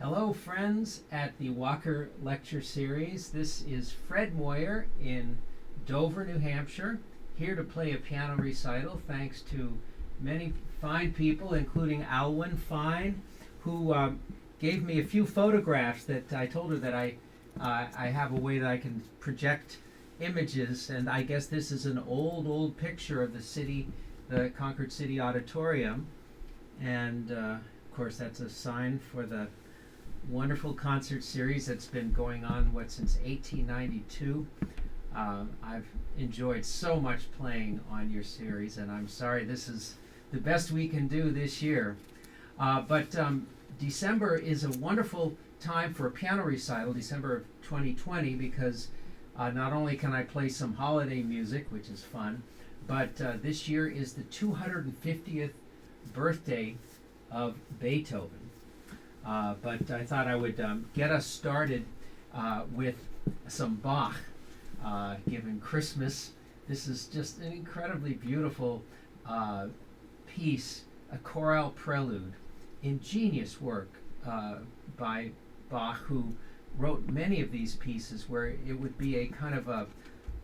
Hello, friends at the Walker Lecture Series. This is Fred Moyer in Dover, New Hampshire, here to play a piano recital thanks to many fine people, including Alwyn Fine, who gave me a few photographs that I told her that I have a way that I can project images, and I guess this is an old picture of the city, the Concord City Auditorium, and of course that's a sign for the wonderful concert series that's been going on since 1892. I've enjoyed so much playing on your series, and I'm sorry this is the best we can do this year. But December is a wonderful time for a piano recital, December of 2020, because not only can I play some holiday music, which is fun, but this year is the 250th birthday of Beethoven. But I thought I would get us started with some Bach, given Christmas. This is just an incredibly beautiful piece, a chorale prelude, ingenious work by Bach, who wrote many of these pieces where it would be a kind of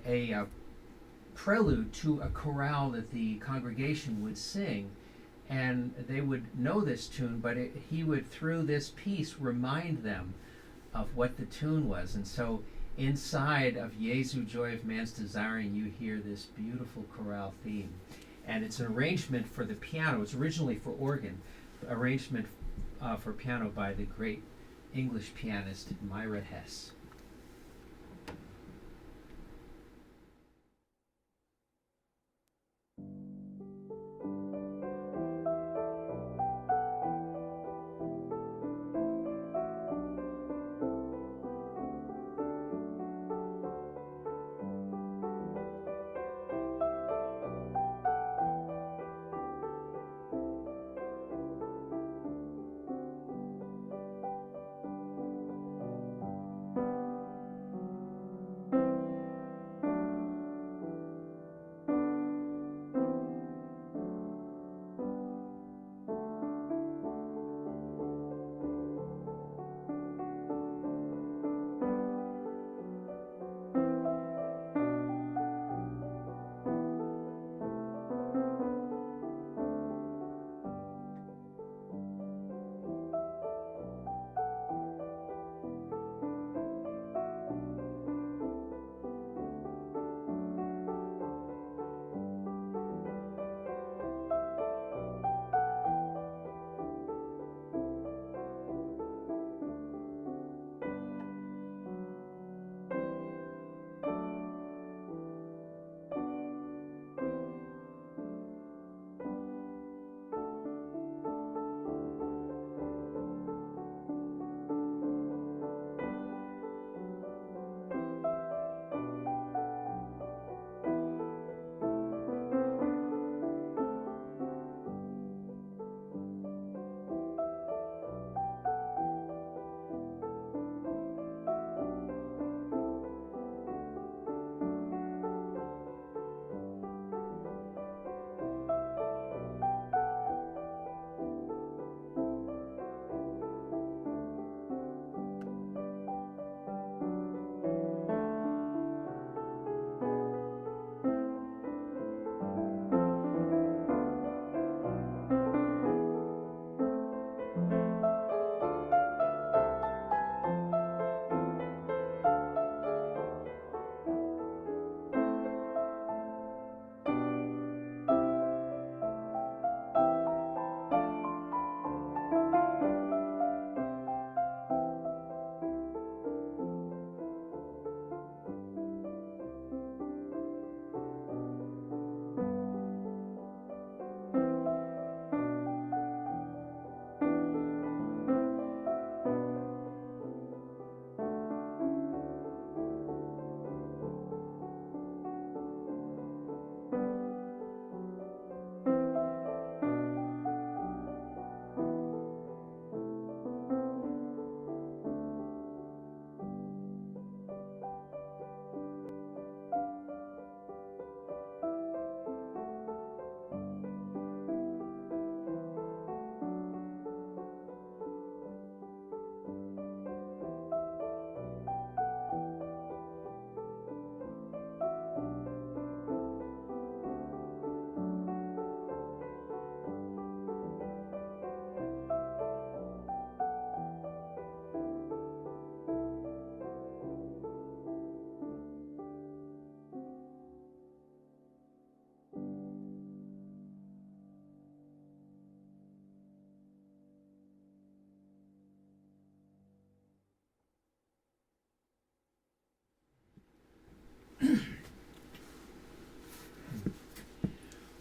a prelude to a chorale that the congregation would sing, and they would know this tune, but he would, through this piece, remind them of what the tune was. And so inside of Jesu, Joy of Man's Desiring, you hear this beautiful chorale theme. And it's an arrangement for the piano. It's originally for organ, arrangement for piano by the great English pianist Myra Hess.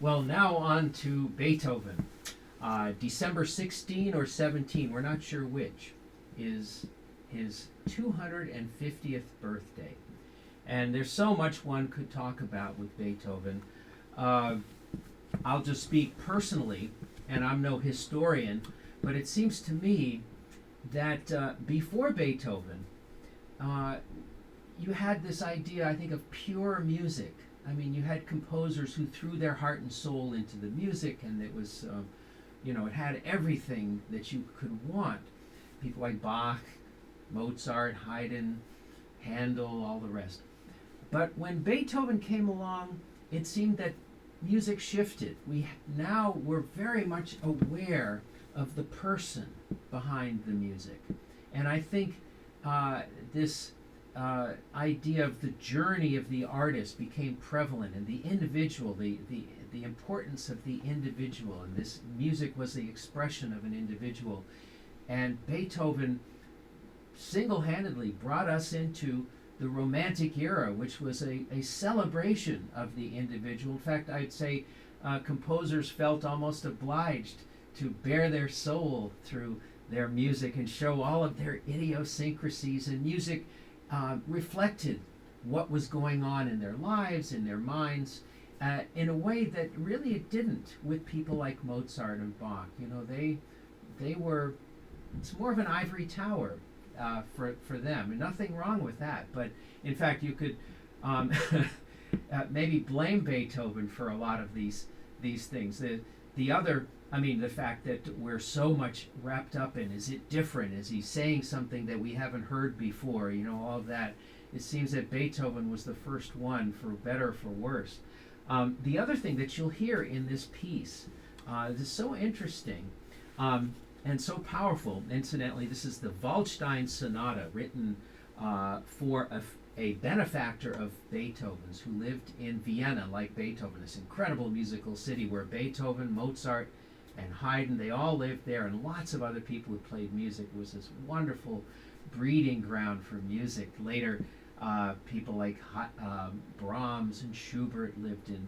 Well, now on to Beethoven. December 16 or 17, we're not sure which, is his 250th birthday. And there's so much one could talk about with Beethoven. I'll just speak personally, and I'm no historian, but it seems to me that before Beethoven, you had this idea, I think, of pure music. I mean, you had composers who threw their heart and soul into the music, and it was, it had everything that you could want. People like Bach, Mozart, Haydn, Handel, all the rest. But when Beethoven came along, it seemed that music shifted. We now were very much aware of the person behind the music, and I think this idea of the journey of the artist became prevalent, and the individual, the importance of the individual, and this music was the expression of an individual. And Beethoven single-handedly brought us into the Romantic era, which was a celebration of the individual. In fact, I'd say composers felt almost obliged to bare their soul through their music and show all of their idiosyncrasies, and music reflected what was going on in their lives, in their minds, in a way that really it didn't with people like Mozart and Bach. They were, it's more of an ivory tower for them, and nothing wrong with that. But in fact, you could maybe blame Beethoven for a lot of these things. The other, I mean, the fact that we're so much wrapped up in, is it different? Is he saying something that we haven't heard before? All of that. It seems that Beethoven was the first one, for better or for worse. The other thing that you'll hear in this piece is so interesting and so powerful. Incidentally, this is the Waldstein Sonata, written for a benefactor of Beethoven's, who lived in Vienna, like Beethoven, this incredible musical city where Beethoven, Mozart, and Haydn, they all lived there, and lots of other people who played music. It was this wonderful breeding ground for music. Later, people like Brahms and Schubert lived in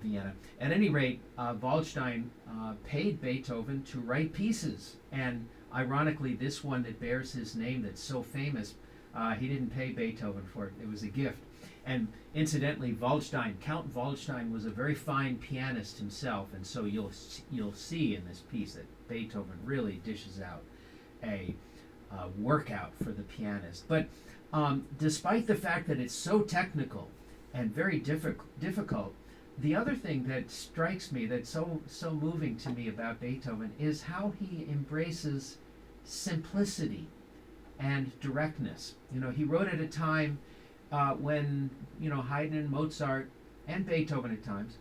Vienna. At any rate, Waldstein paid Beethoven to write pieces, and ironically, this one that bears his name, that's so famous, he didn't pay Beethoven for it. It was a gift. And incidentally, Count Waldstein was a very fine pianist himself, and so you'll see in this piece that Beethoven really dishes out a workout for the pianist. But despite the fact that it's so technical and very difficult, the other thing that strikes me, that's so moving to me about Beethoven, is how he embraces simplicity and directness. He wrote at a time when Haydn and Mozart and Beethoven at times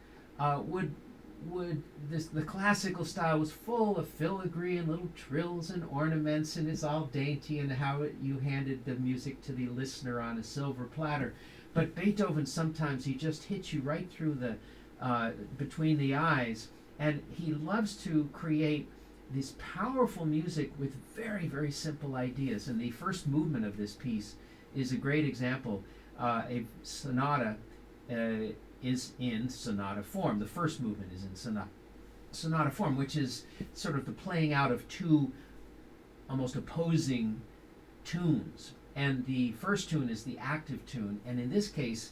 the classical style was full of filigree and little trills and ornaments, and it's all dainty, and how you handed the music to the listener on a silver platter. But Beethoven, sometimes he just hits you right through the between the eyes, and he loves to create this powerful music with very, very simple ideas. And the first movement of this piece is a great example. A sonata is in sonata form. The first movement is in sonata form, which is sort of the playing out of two almost opposing tunes. And the first tune is the active tune, and in this case,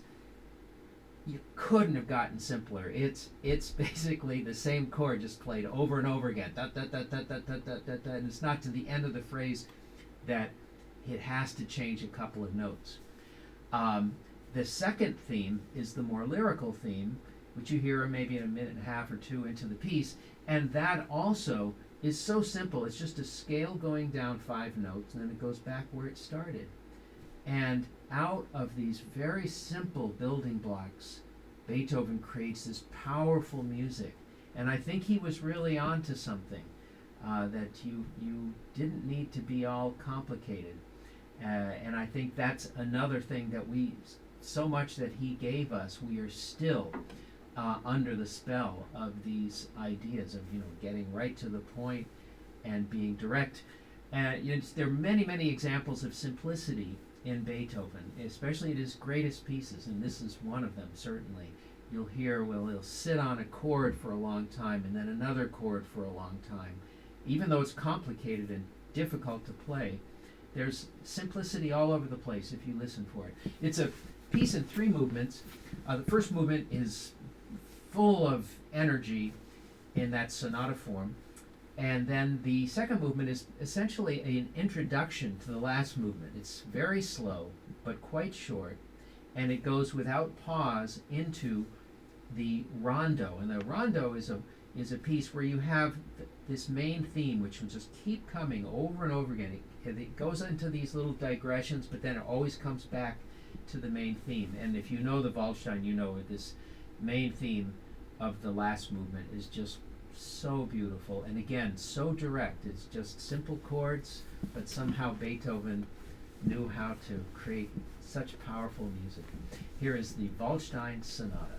you couldn't have gotten simpler. It's basically the same chord just played over and over again. Da, da, da, da, da, da, da, da, da, and it's not to the end of the phrase that it has to change a couple of notes. The second theme is the more lyrical theme, which you hear maybe in a minute and a half or two into the piece, and that also is so simple. It's just a scale going down 5 notes, and then it goes back where it started. And out of these very simple building blocks, Beethoven creates this powerful music. And I think he was really onto something, that you didn't need to be all complicated. And I think that's another thing that so much that he gave us, we are still under the spell of these ideas of getting right to the point and being direct. There are many, many examples of simplicity in Beethoven, especially in his greatest pieces, and this is one of them, certainly. you'll hear, well, he'll sit on a chord for a long time and then another chord for a long time. Even though it's complicated and difficult to play, there's simplicity all over the place if you listen for it. It's a piece in 3 movements. The first movement is full of energy in that sonata form. And then the second movement is essentially an introduction to the last movement. It's very slow, but quite short, and it goes without pause into the rondo. And the rondo is a piece where you have this main theme, which will just keep coming over and over again. It goes into these little digressions, but then it always comes back to the main theme. And if you know the Waldstein, you know this main theme of the last movement is just so beautiful, and again, so direct. It's just simple chords, but somehow Beethoven knew how to create such powerful music. Here is the Waldstein Sonata.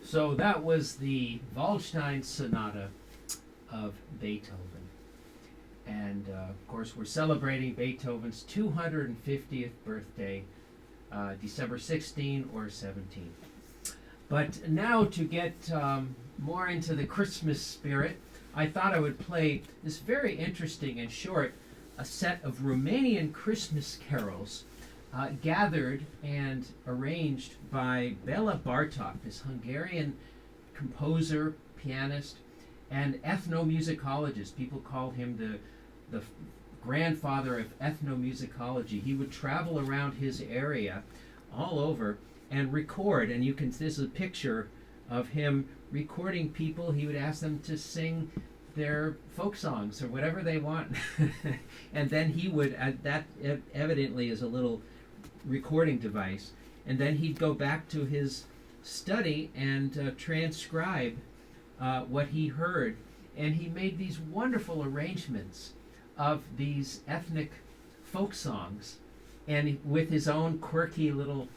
So that was the Waldstein Sonata of Beethoven. And of course, we're celebrating Beethoven's 250th birthday, December 16 or 17. But now to get more into the Christmas spirit, I thought I would play this very interesting and short a set of Romanian Christmas carols gathered and arranged by Bela Bartok, this Hungarian composer, pianist, and ethnomusicologist. People call him the grandfather of ethnomusicology. He would travel around his area all over and record, and this is a picture of him recording people. He would ask them to sing their folk songs or whatever they want. And then he would, that evidently is a little recording device, and then he'd go back to his study and transcribe what he heard. And he made these wonderful arrangements of these ethnic folk songs, and with his own quirky little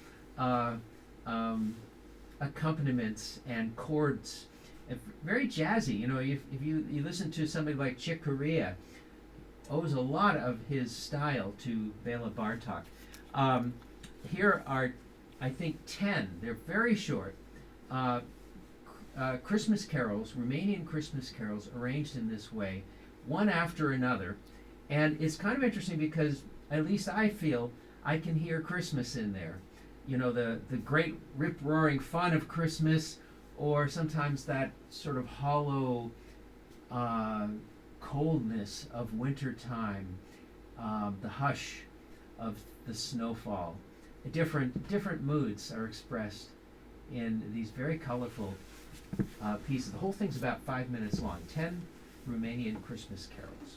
accompaniments and chords. Very jazzy. You know, if you listen to somebody like Chick Corea, owes a lot of his style to Bela Bartok. Here are, I think, 10. They're very short. Christmas carols, Romanian Christmas carols, arranged in this way, one after another. And it's kind of interesting because, at least I feel, I can hear Christmas in there. You know, the great rip-roaring fun of Christmas, or sometimes that sort of hollow coldness of winter time, the hush of the snowfall. Different moods are expressed in these very colorful pieces. The whole thing's about 5 minutes long. 10 Romanian Christmas carols.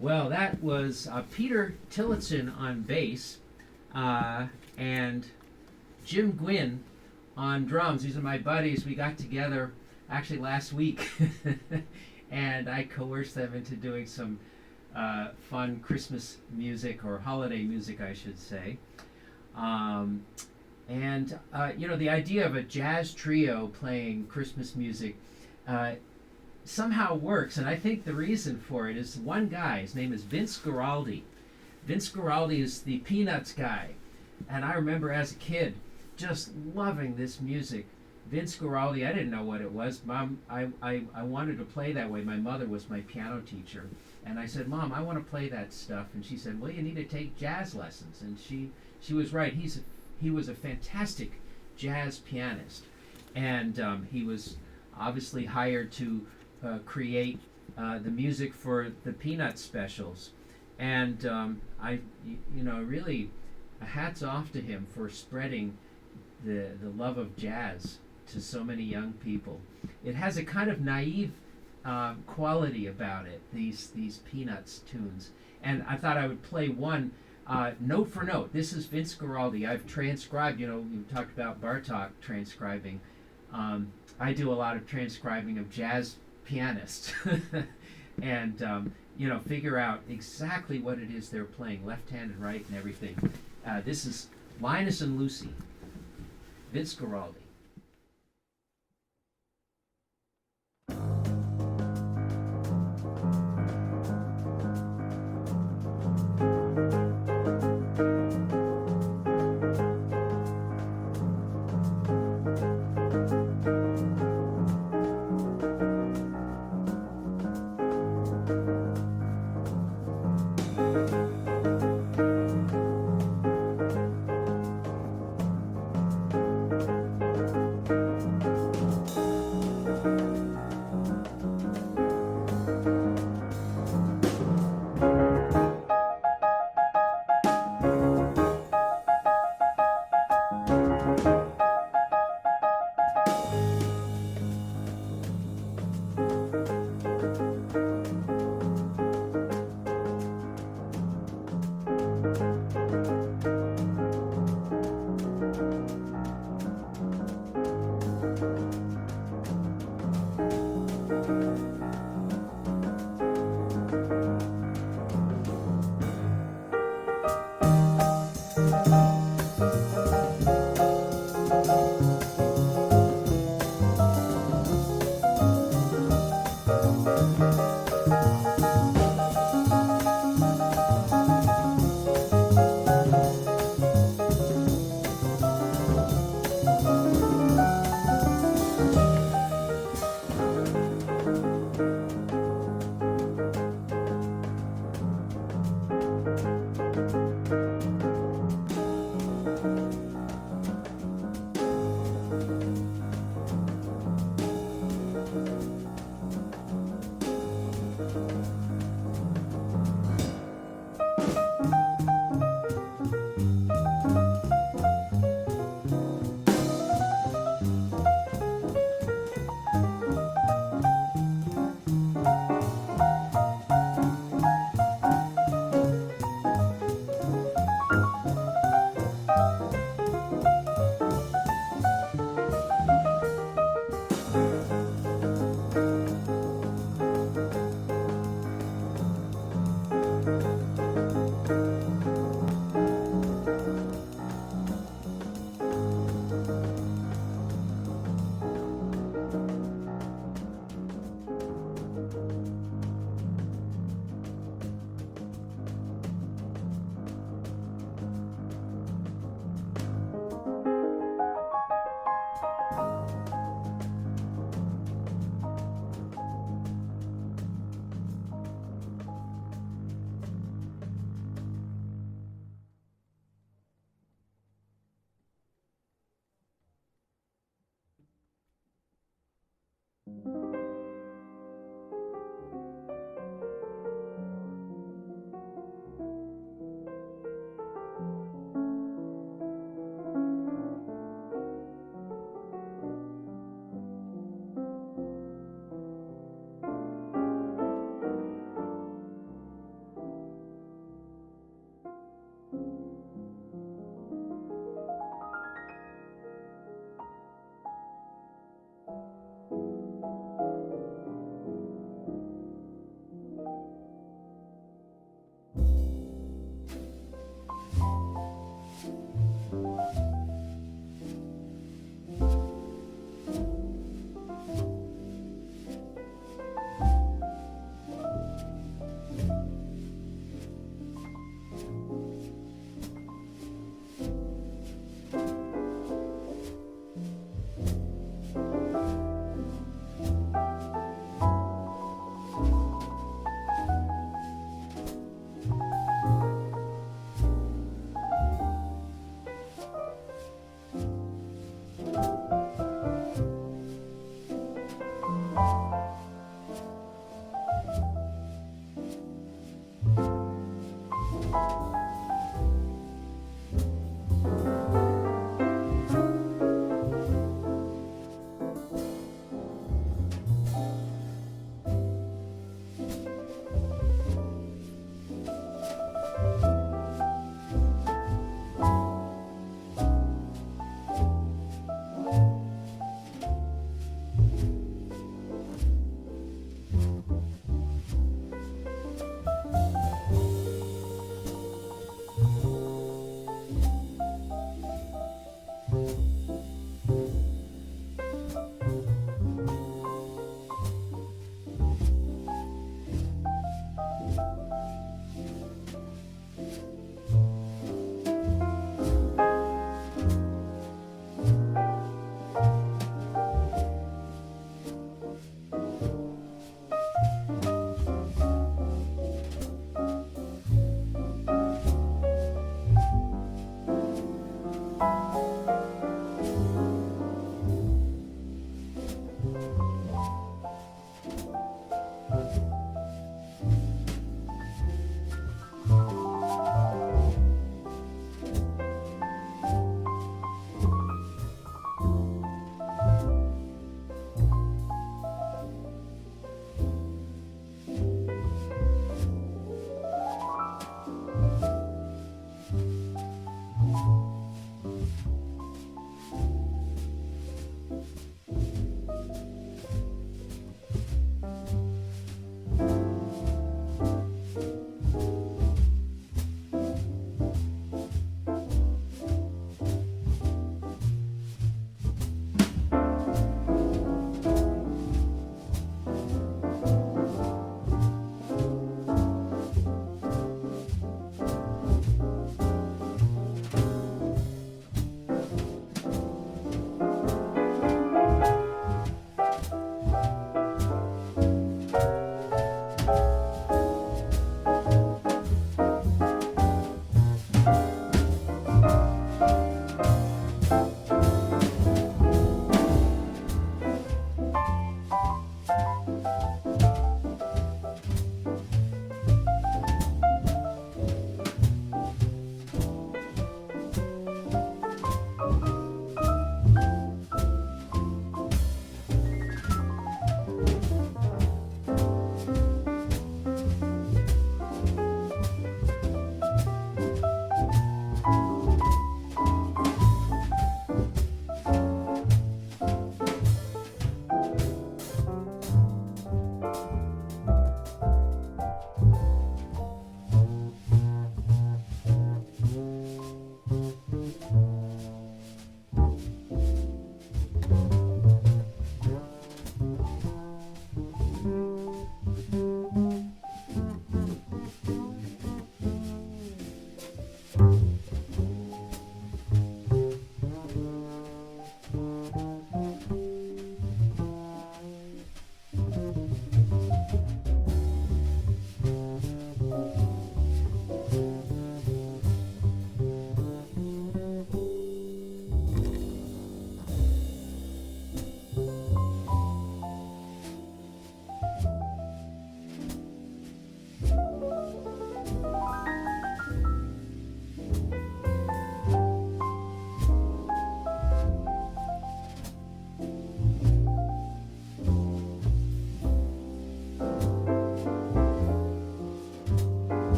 Well, that was Peter Tillotson on bass and Jim Gwynn on drums. These are my buddies. We got together actually last week and I coerced them into doing some fun Christmas music, or holiday music, I should say. The idea of a jazz trio playing Christmas music somehow works, and I think the reason for it is one guy. His name is Vince Geraldi. Vince Geraldi is the Peanuts guy, and I remember as a kid just loving this music. Vince Geraldi, I didn't know what it was. Mom, I wanted to play that way. My mother was my piano teacher, and I said, Mom, I want to play that stuff. And she said, well, you need to take jazz lessons. And she was right. He was a fantastic jazz pianist, and he was obviously hired to create the music for the Peanuts specials. And really, hats off to him for spreading the love of jazz to so many young people. It has a kind of naive quality about it, these Peanuts tunes. And I thought I would play one note for note. This is Vince Geraldi. I've transcribed, you talked about Bartok transcribing. I do a lot of transcribing of jazz pianists and figure out exactly what it is they're playing, left hand and right and everything. This is Linus and Lucy, Vince Geraldi.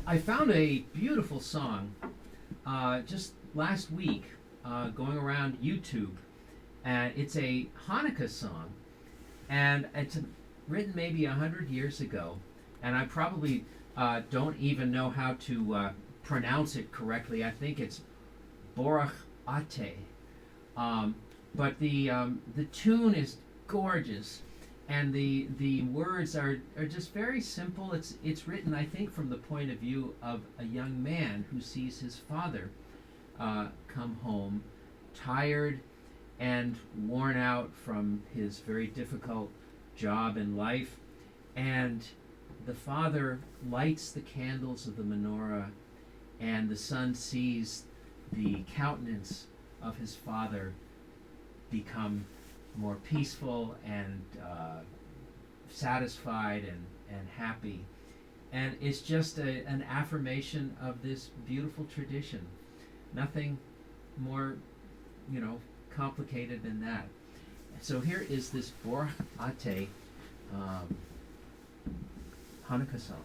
I found a beautiful song just last week going around YouTube, and it's a Hanukkah song, and it's written maybe 100 years ago, and I probably don't even know how to pronounce it correctly. I think it's Borach Ate, um, but the tune is gorgeous, and the words are just very simple. It's written, I think, from the point of view of a young man who sees his father come home tired and worn out from his very difficult job in life, and the father lights the candles of the menorah, and the son sees the countenance of his father become more peaceful and satisfied and happy. And it's just an affirmation of this beautiful tradition. Nothing more, complicated than that. So here is this Borach Ate Hanukkah song.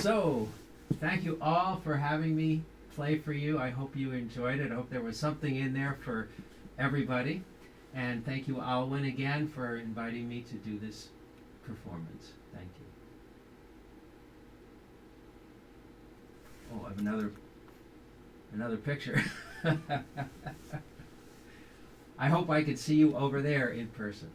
So, thank you all for having me play for you. I hope you enjoyed it. I hope there was something in there for everybody. And thank you, Alwyn, again for inviting me to do this performance. Thank you. Oh, I have another picture. I hope I could see you over there in person.